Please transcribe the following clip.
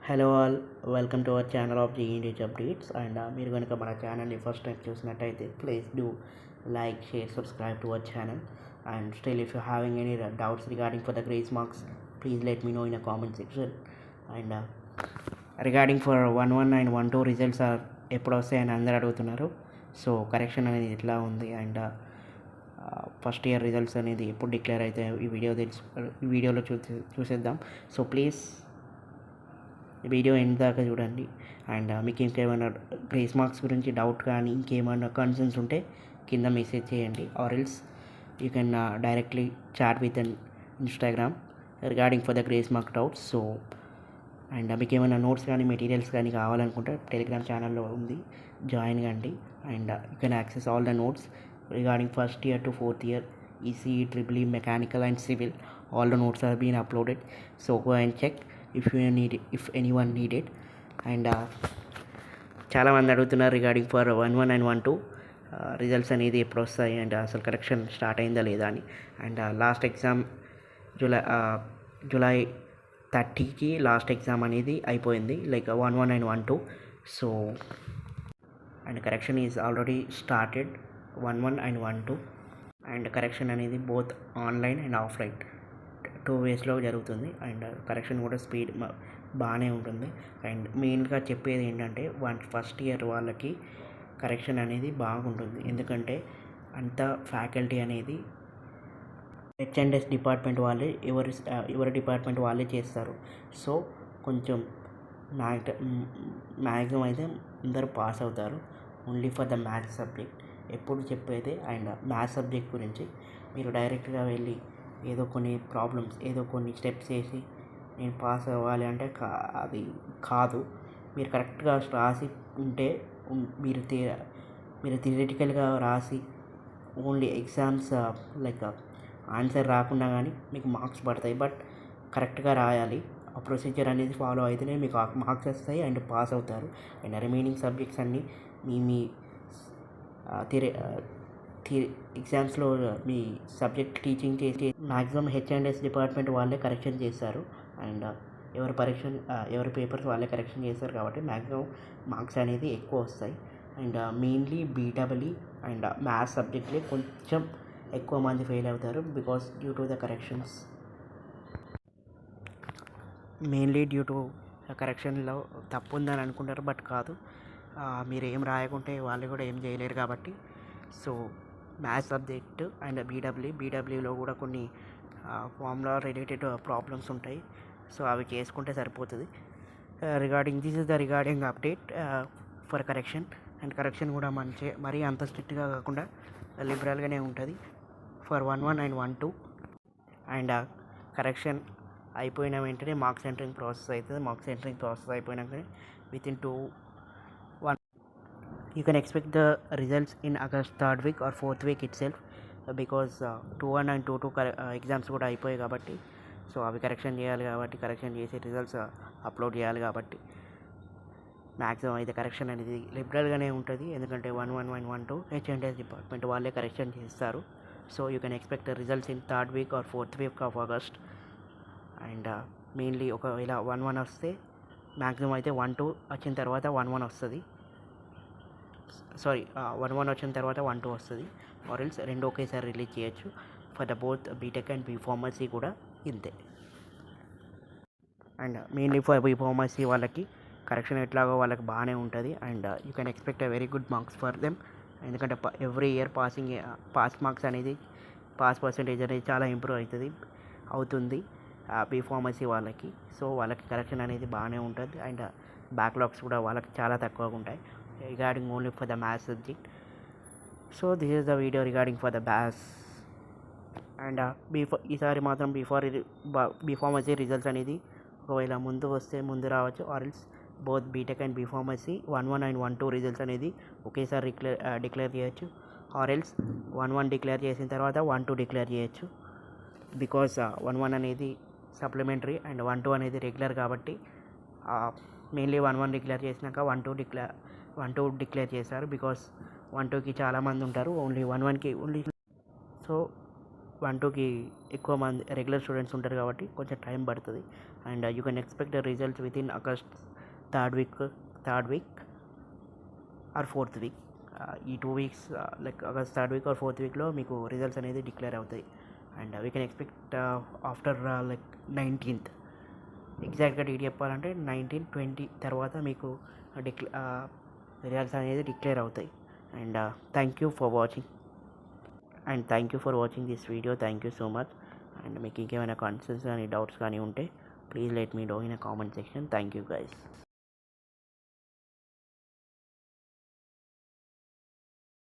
Hello all, welcome to our channel of GEDH updates. And మీరు కనుక మన ఛానల్ని ఫస్ట్ టైం చూసినట్టయితే please do like, share, subscribe to our channel. And still if you having any doubts regarding for the grace marks, please let me know in a comment section. And regarding for 1-1 and 1-2 results ఎప్పుడు వస్తాయని అందరూ అడుగుతున్నారు. So correction అనేది ఎట్లా ఉంది and first year results అనేది ఎప్పుడు declare అయితే ఈ వీడియోలో చూసేద్దాం. సో ప్లీజ్ వీడియో ఎండ్ దాకా చూడండి. అండ్ మీకు ఇంకేమైనా గ్రేస్ మార్క్స్ గురించి డౌట్ కానీ ఇంకేమైనా కన్సర్న్స్ ఉంటే కింద మెసేజ్ చేయండి, or else you can directly chat with an Instagram regarding for the grace mark doubts. So and మీకు ఏమైనా నోట్స్ కానీ మెటీరియల్స్ కానీ కావాలనుకుంటే టెలిగ్రామ్ ఛానల్లో ఉంది, జాయిన్ కండి. And you can access all the notes regarding first year to fourth year ECE, triple E, mechanical and civil. All the notes are being uploaded, so go and check if anyone need it. And చాలామంది అడుగుతున్నారు regarding for 1-1 and 1-2 results అనేది ఎప్పుడు వస్తాయి and అసలు correction start అయిందా లేదా అని. And last exam July 30కి లాస్ట్ ఎగ్జామ్ అనేది అయిపోయింది, like 1-1 and 1-2. So and correction is already started 1-1 and 1-2. And correction అనేది బోత్ ఆన్లైన్ అండ్ ఆఫ్లైన్ 2 వేస్లో జరుగుతుంది. అండ్ కరెక్షన్ కూడా స్పీడ్ బాగానే ఉంటుంది. అండ్ మెయిన్గా చెప్పేది ఏంటంటే ఫస్ట్ ఇయర్ వాళ్ళకి కరెక్షన్ అనేది బాగుంటుంది, ఎందుకంటే అంత ఫ్యాకల్టీ అనేది హెచ్ఎండ్ఎస్ డిపార్ట్మెంట్ వాళ్ళే ఎవరి డిపార్ట్మెంట్ వాళ్ళే చేస్తారు. సో కొంచెం మ్యాక్సిమం అయితే అందరూ పాస్ అవుతారు, only for the maths subject ఎప్పుడు చెప్పేది. అండ్ మ్యాథ్స్ సబ్జెక్ట్ గురించి మీరు డైరెక్ట్గా వెళ్ళి ఏదో కొన్ని స్టెప్స్ వేసి నేను పాస్ అవ్వాలి అంటే అది కాదు. మీరు కరెక్ట్గా రాసి ఉంటే మీరు థియరిటికల్గా రాసి ఓన్లీ ఎగ్జామ్స్ లైక్ ఆన్సర్ రాకుండా కానీ మీకు మార్క్స్ పడతాయి. బట్ కరెక్ట్గా రాయాలి, ఆ ప్రొసీజర్ అనేది ఫాలో అయితేనే మీకు మార్క్స్ వస్తాయి అండ్ పాస్ అవుతారు. అండ్ రిమైనింగ్ సబ్జెక్ట్స్ అన్నీ మీ ఎగ్జామ్స్లో మీ సబ్జెక్ట్ టీచింగ్ చేసి మ్యాక్సిమం హెచ్ఎండ్ఎస్ డిపార్ట్మెంట్ వాళ్ళే కరెక్షన్ చేస్తారు. అండ్ ఎవరి పేపర్స్ వాళ్ళే కరెక్షన్ చేస్తారు కాబట్టి మ్యాక్సిమం మార్క్స్ అనేది ఎక్కువ వస్తాయి. And mainly BW and maths సబ్జెక్ట్లే కొంచెం ఎక్కువ మంది ఫెయిల్ అవుతారు, because due to the corrections. Mainly due to కరెక్షన్లో తప్పు ఉందని అనుకుంటారు, బట్ కాదు. మీరు ఏం రాయకుంటే వాళ్ళు కూడా ఏం చేయలేరు కాబట్టి. సో మ్యాథ్స్ సబ్జెక్ట్ అండ్ బీడబ్ల్యూలో కూడా కొన్ని ఫార్ములా రిలేటెడ్ ప్రాబ్లమ్స్ ఉంటాయి, సో అవి చేసుకుంటే సరిపోతుంది. This is the regarding update for correction. And correction కూడా మరీ అంత స్ట్రిక్ట్గా కాకుండా లిబరల్గానే ఉంటుంది ఫర్ 1-1 అండ్ 1-2. అండ్ కరెక్షన్ అయిపోయిన వెంటనే మార్క్స్ ఎంటరింగ్ ప్రాసెస్ అవుతుంది. మార్క్స్ ఎంటరింగ్ ప్రాసెస్ అయిపోయినాకనే within 2-1 you can expect the results in August 3rd week or 4th week itself, because 2-1 and 2-2 exams కూడా అయిపోయాయి కాబట్టి. సో అవి కరెక్షన్ చేయాలి కాబట్టి, కరెక్షన్ చేసి రిజల్ట్స్ అప్లోడ్ చేయాలి కాబట్టి మ్యాక్సిమం అయితే కరెక్షన్ అనేది లిబరల్గానే ఉంటుంది, ఎందుకంటే 1-1 అండ్ 1-2 హెచ్ఎండ్ఎస్ డిపార్ట్మెంట్ వాళ్ళే కరెక్షన్ చేస్తారు. So you can expect the results in 3rd week or 4th week of August. And mainly ఒకవేళ 1-1 వస్తే మ్యాక్సిమం అయితే 1-2 వచ్చిన తర్వాత 1-1 వస్తుంది. 1-1 వచ్చిన తర్వాత 1-2 వస్తుంది, ఆర్ ఎల్స్ రెండు ఒకేసారి రిలీజ్ చేయొచ్చు. For the both B Tech and B Pharmacy కూడా ఇంతే. అండ్ మెయిన్లీ ఫర్ బీఫార్మసీ వాళ్ళకి కరెక్షన్ ఎట్లాగో వాళ్ళకి బాగానే ఉంటుంది. And you can expect a very good marks for them, ఎందుకంటే ఎవ్రీ ఇయర్ పాస్ మార్క్స్ అనేది పాస్ పర్సంటేజ్ అనేది చాలా ఇంప్రూవ్ అవుతుంది బీఫార్మసీ వాళ్ళకి. సో వాళ్ళకి కరెక్షన్ అనేది బాగానే ఉంటుంది. అండ్ బ్యాక్లాగ్స్ కూడా వాళ్ళకి చాలా తక్కువగా ఉంటాయి regarding only for the maths subject. So this is the video regarding for the maths. And ఈసారి మాత్రం బీఫార్మసీ రిజల్ట్స్ అనేది ఒకవేళ ముందు వస్తే ముందు రావచ్చు, or else both B Tech and B Pharmacy 1-1 and 1-2 results అనేది ఒకేసారి డిక్లేర్ చేయొచ్చు, ఆర్ ఎల్స్ 1-1 డిక్లేర్ చేసిన తర్వాత 1-2 డిక్లేర్ చేయొచ్చు. బికాస్ 1-1 అనేది సప్లిమెంటరీ అండ్ 1-2 అనేది రెగ్యులర్ కాబట్టి మెయిన్లీ 1-1 డిక్లేర్ చేసినాక 1-2 డిక్లేర్ చేశారు, బికాస్ 1-2కి చాలామంది ఉంటారు, ఓన్లీ 1-1కి ఓన్లీ. సో వన్ టూకి ఎక్కువ మంది రెగ్యులర్ స్టూడెంట్స్ ఉంటారు కాబట్టి కొంచెం టైం పడుతుంది. And you can expect the results with in August third week or fourth week. ఈ 2 weeks like August third week or fourth వీక్లో మీకు రిజల్ట్స్ అనేది డిక్లేర్ అవుతాయి. And we can expect after like 19th. ఎగ్జాక్ట్గా date చెప్పాలంటే 19, 20 తర్వాత మీకు results అనేది డిక్లేర్ అవుతాయి. And thank you for watching this video. Thank you so much. And మీకు ఇంకేమైనా కన్సర్న్స్ కానీ డౌట్స్ కానీ ఉంటే please let me know in a comment section. Thank you guys.